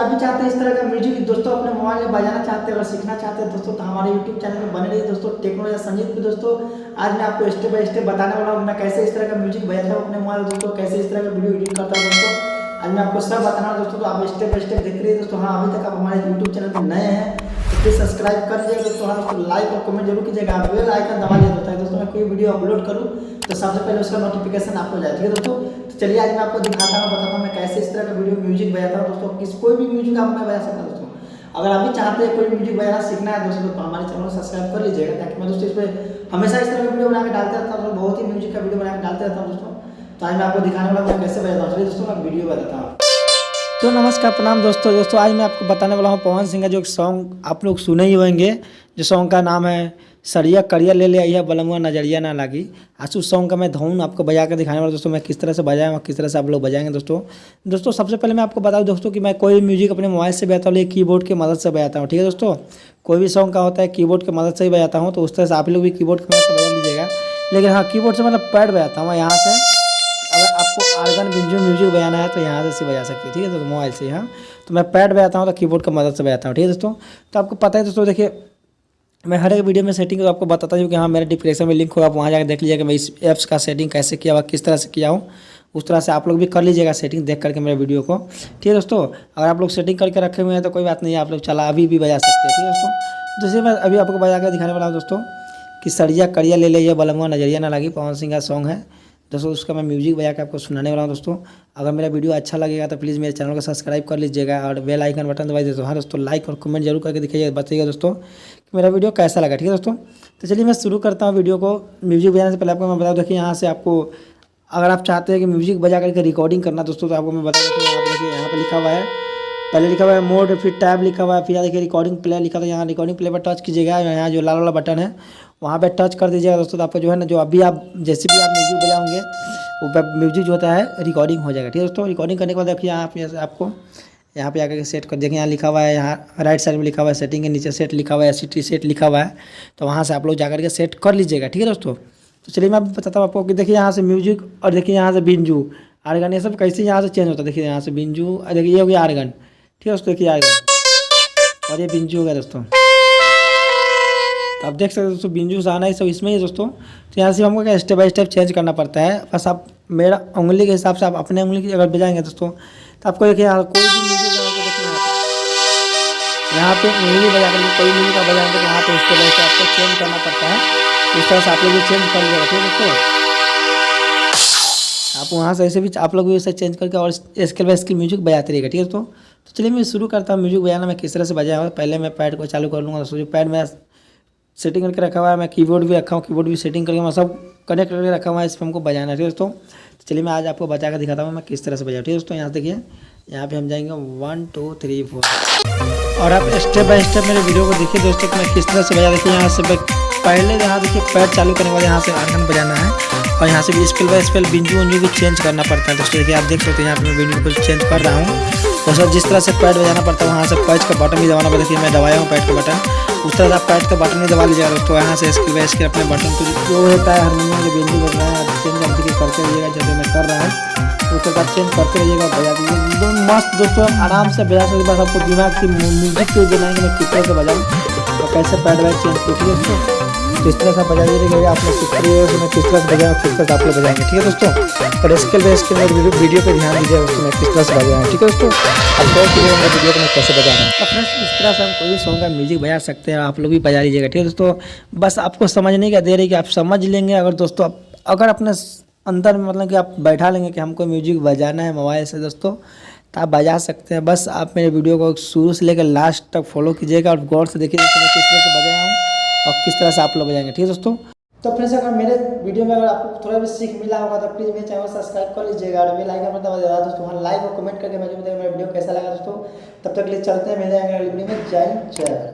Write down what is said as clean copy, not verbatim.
आप भी चाहते हैं इस तरह का म्यूजिक दोस्तों अपने मोबाइल में बजाना चाहते हैं और सीखना चाहते हैं दोस्तों, तो हमारे यूट्यूब चैनल में बने रहिए दोस्तों टेक्नोलॉजी संगीत में। दोस्तों आज मैं आपको स्टेप बाय स्टेप बताने वाला हूँ मैं कैसे इस तरह का म्यूजिक बजाता हूँ अपने मोबाइल में दोस्तों, कैसे इस तरह का वीडियो एडिट करता हूँ दोस्तों। आज मैं आपको सब बताना है दोस्तों, तो आप स्टेप बाय स्टेप देख रहिए दोस्तों। हाँ, अभी तक आप हमारे यूट्यूब चैनल पर नए हैं तो प्लीज़ सब्सक्राइब कर लीजिएगा दोस्तों। हाँ दोस्तों, लाइक और कमेंट जरूर कीजिएगा, बेल आइकन दबा लिया होता है दोस्तों। मैं कोई वीडियो अपलोड करूँ तो सबसे पहले उसका नोटिफिकेशन आपको जाए, ठीक है दोस्तों। तो चलिए आज मैं आपको दिखाता हूँ, बताता हूँ मैं कैसे इस तरह का वीडियो म्यूजिक बजाता हूँ दोस्तों। कोई भी म्यूजिक आप मैं बजा सकता हूँ दोस्तों। अगर आप भी चाहते हैं कोई म्यूजिक बजाना सीखना है दोस्तों तो हमारे चैनल को सब्सक्राइब कर लीजिएगा, ताकि मैं दोस्तों इस पर हमेशा इस तरह का वीडियो बना के डालते रहता हूँ, बहुत ही म्यूजिक का वीडियो बना के डालते रहता हूँ दोस्तों। तो आज मैं आपको दिखाने वाला हूँ कैसे बजाता हूँ। चलिए दोस्तों मैं वीडियो बताता हूँ। तो नमस्कार प्रणाम दोस्तों आज मैं आपको बताने वाला हूँ पवन सिंह का जो एक सॉन्ग आप लोग सुने ही होंगे, जो सॉन्ग का नाम है सरिया करिया ले ले आइया बलमुआ नजरिया ना लागी। आज उस सॉन्ग का मैं धुन आपको बजा कर दिखाने वाला दोस्तों, मैं किस तरह से बजाया और किस तरह से आप लोग बजाएंगे दोस्तों। सबसे पहले मैं आपको बता दूं दोस्तों कि मैं कोई म्यूजिक अपने मोबाइल से बजाता हूँ लेकिन कीबोर्ड की मदद से बजाता हूँ, ठीक है दोस्तों। कोई भी सॉन्ग का होता है कीबोर्ड की मदद से ही बजाता हूँ, तो उस तरह से आप लोग भी कीबोर्ड की मदद से बजा लीजिएगा। लेकिन हाँ, कीबोर्ड से मतलब पैड बजाता हूँ यहाँ से। अगर आपको आर्गन बिंजू म्यूजिक बजाना है तो यहाँ से बजा सकते हैं, ठीक है दोस्तों, मोबाइल से। हाँ, तो मैं पैड बजाता हूँ तो कीबोर्ड की मदद से बजाता हूँ, ठीक है दोस्तों। तो आपको पता है दोस्तों, देखिए मैं हर एक वीडियो में सेटिंग को आपको बताता हूँ कि हाँ मेरे डिस्क्रिप्शन में लिंक होगा, आप वहाँ जाकर देख लीजिएगा मैं इस ऐप्स का सेटिंग कैसे किया हुआ, किस तरह से किया हूँ। उस तरह से आप लोग भी कर लीजिएगा सेटिंग देख करके मेरे वीडियो को, ठीक है दोस्तों। अगर आप लोग सेटिंग करके रखे हुए हैं तो कोई बात नहीं, आप लोग चला अभी भी बजा सकते हैं, ठीक है दोस्तों। जैसे मैं अभी आपको बजा कर दिखाने वाला हूँ दोस्तों कि सरिया करिया ले ले बलमुआ नजरिया ना लागी, पवन सिंह का सॉन्ग है दोस्तों। उसका मैं म्यूजिक बजा के आपको सुनाने वाला हूँ दोस्तों। अगर मेरा वीडियो अच्छा लगेगा तो प्लीज़ मेरे चैनल को सब्सक्राइब कर लीजिएगा और बेल आइकन बटन दबाई दीजिए। हाँ दोस्तों, लाइक और कमेंट जरूर करके दिखाइएगा, बताइएगा दोस्तों कि मेरा वीडियो कैसा लगा, ठीक है दोस्तों। तो चलिए मैं शुरू करता हूँ वीडियो को। म्यूजिक बजाने से पहले आपको मैं बता दूँ, देखिए यहाँ से आपको अगर आप चाहते हैं कि म्यूजिक बजा करके रिकॉर्डिंग करना दोस्तों, तो आपको मैं बता दूँ यहाँ पर लिखा हुआ है, पहले लिखा हुआ है मोड, फिर टैब लिखा हुआ है, फिर देखिए रिकॉर्डिंग प्ले लिखा था। यहाँ रिकॉर्डिंग प्ले पर टच कीजिएगा, यहाँ जो लाल वाला बटन है वहाँ पे टच कर दीजिएगा दोस्तों। तो आपको जो है ना, जो अभी आप जैसे भी आप म्यूजिक बजाओगे वो म्यूजिक जो होता है रिकॉर्डिंग हो जाएगा, ठीक है दोस्तों। रिकॉर्डिंग करने के बाद देखिए यहाँ पे आपको यहाँ पे आकर के सेट कर देखिए, यहाँ लिखा हुआ है, यहाँ राइट साइड में लिखा हुआ है सेटिंग के नीचे सेट लिखा हुआ है, SCT सेट लिखा हुआ है। तो वहाँ से आप लोग जाकर के सेट कर लीजिएगा, ठीक है दोस्तों। तो चलिए मैं बताता हूँ आपको कि देखिए यहाँ से म्यूजिक और देखिए यहाँ से बिंजू आर्गन, ये सब कैसे यहाँ से चेंज होता है। देखिए यहाँ से बिंजू, देखिए ये हो गया आर्गन, ठीक है दोस्तों, देखिए आर्गन और ये बिंजू हो गया दोस्तों। तो आप देख सकते हो दोस्तों बिंजू से आना है सब इसमें ही दोस्तों। तो यहाँ से हमको क्या स्टेप बाय स्टेप चेंज करना पड़ता है, बस आप मेरा उंगली के हिसाब से आप अपने उंगली की अगर बजाएंगे दोस्तों तो आपको देखिए यहाँ कोई भी म्यूजिक बजा के देखिए यहाँ पे उंगली बजा कर कोई म्यूजिक का बजाएंगे तो यहाँ पे स्टेप बाय स्टेप आपको चेंज करना पड़ता है। उस तरह से आप लोग भी चेंज कर लीजिएगा, ठीक है दोस्तों। आप वहाँ से ऐसे भी आप लोग भी ऐसे चेंज करके और स्केल बाय स्केल म्यूजिक बजाते रहेगा, ठीक है दोस्तों। तो चलिए मैं शुरू करता हूँ म्यूजिक बजाना, मैं किस तरह से बजाया। पहले मैं पैड को चालू कर लूँगा दोस्तों। जो पैड में सेटिंग करके रखा हुआ है, मैं कीबोर्ड भी रखा हूँ, कीबोर्ड भी सेटिंग करके मैं सब कनेक्ट करके रखा हुआ है, इस पर हमको बजाना है, ठीक है दोस्तों। तो चलिए मैं आज आपको बजा कर दिखाता हूँ मैं किस तरह से बजाऊँ, ठीक है दोस्तों। यहाँ देखिए यहाँ पे हम जाएंगे 1 2 3 4 और आप स्टेप बाय स्टेप मेरे वीडियो को देखिए दोस्तों कि मैं किस तरह से बजा। देखिए यहाँ से पहले यहाँ देखिए पैड चालू करने के बाद यहाँ से आर्गन बजाना है और यहाँ से भी स्केल बाय स्केल बिंजू उंजू भी चेंज करना पड़ता है दोस्तों। देखिए आप देख सकते हैं यहाँ पे मैं बिंजू को चेंज कर रहा हूँ दोस्तों। जिस तरह से पैड बजाना पड़ता है वहाँ से पैच का बटन भी दबाना पड़ता है। देखिए मैं दबाया हूँ पैड का बटन, उस तरह से आप पैड का बटन भी दबा लीजिएगा दोस्तों। यहाँ से स्केल बाय स्केल अपने बटन को जो होता है हारमोनियम जो बिंजू बज रहा है आप चेंज करते रहिएगा, जैसे मैं कर रहा हूँ उस तरह चेंज करते रहिएगा, बजा दीजिए एकदम मस्त दोस्तों, आराम से बजा सकते। बस आपको दिमाग की म्यूजिक के बनाएंगे मैं किस तरह से बजाऊँ और कैसे पैड वाइड चेंज करती है दोस्तों। किस तरह से बजा दीजिएगा, आपने सीख रही है मैं किस तरह से बजाऊँ, किस तरह से आप लोग बजाएंगे, ठीक है दोस्तों। और स्केल बाय स्केल वीडियो पे ध्यान दीजिए दोस्तों, मैं किस तरह से बजा रहा हूँ, ठीक है दोस्तों। आप गौर कीजिएगा मेरे वीडियो को मैं कैसे बजा रहा हूँ। तो फ्रेंड्स इस तरह से हम कोई भी सॉन्ग का म्यूजिक बजा सकते हैं, आप लोग भी बजा लीजिएगा, ठीक है दोस्तों। बस आपको समझने का दे रही कि आप समझ लेंगे अगर दोस्तों, अगर अपने अंदर में मतलब कि आप बैठा लेंगे कि हमको म्यूजिक बजाना है मोबाइल से दोस्तों, तो आप बजा सकते हैं। बस आप मेरे वीडियो को शुरू से लेकर लास्ट तक फॉलो कीजिएगा और गौर से देखिए मैं किस तरह से बजाया हूँ और किस तरह से आप लोग बजाएंगे, ठीक है दोस्तों। तो फ्रेंड्स अगर मेरे वीडियो में अगर आपको थोड़ा भी सीख मिला होगा तो प्लीज़ मेरे चैनल को सब्सक्राइब कर लीजिएगा और बेल आइकन बटन दबा दीजिएगा दोस्तों। वहाँ लाइक और कमेंट करके मुझे बताइए मेरा वीडियो कैसा लगा दोस्तों। तब तक के लिए चलते हैं, मिल जाएंगे अगली वीडियो में। जय हिंद, जय भारत।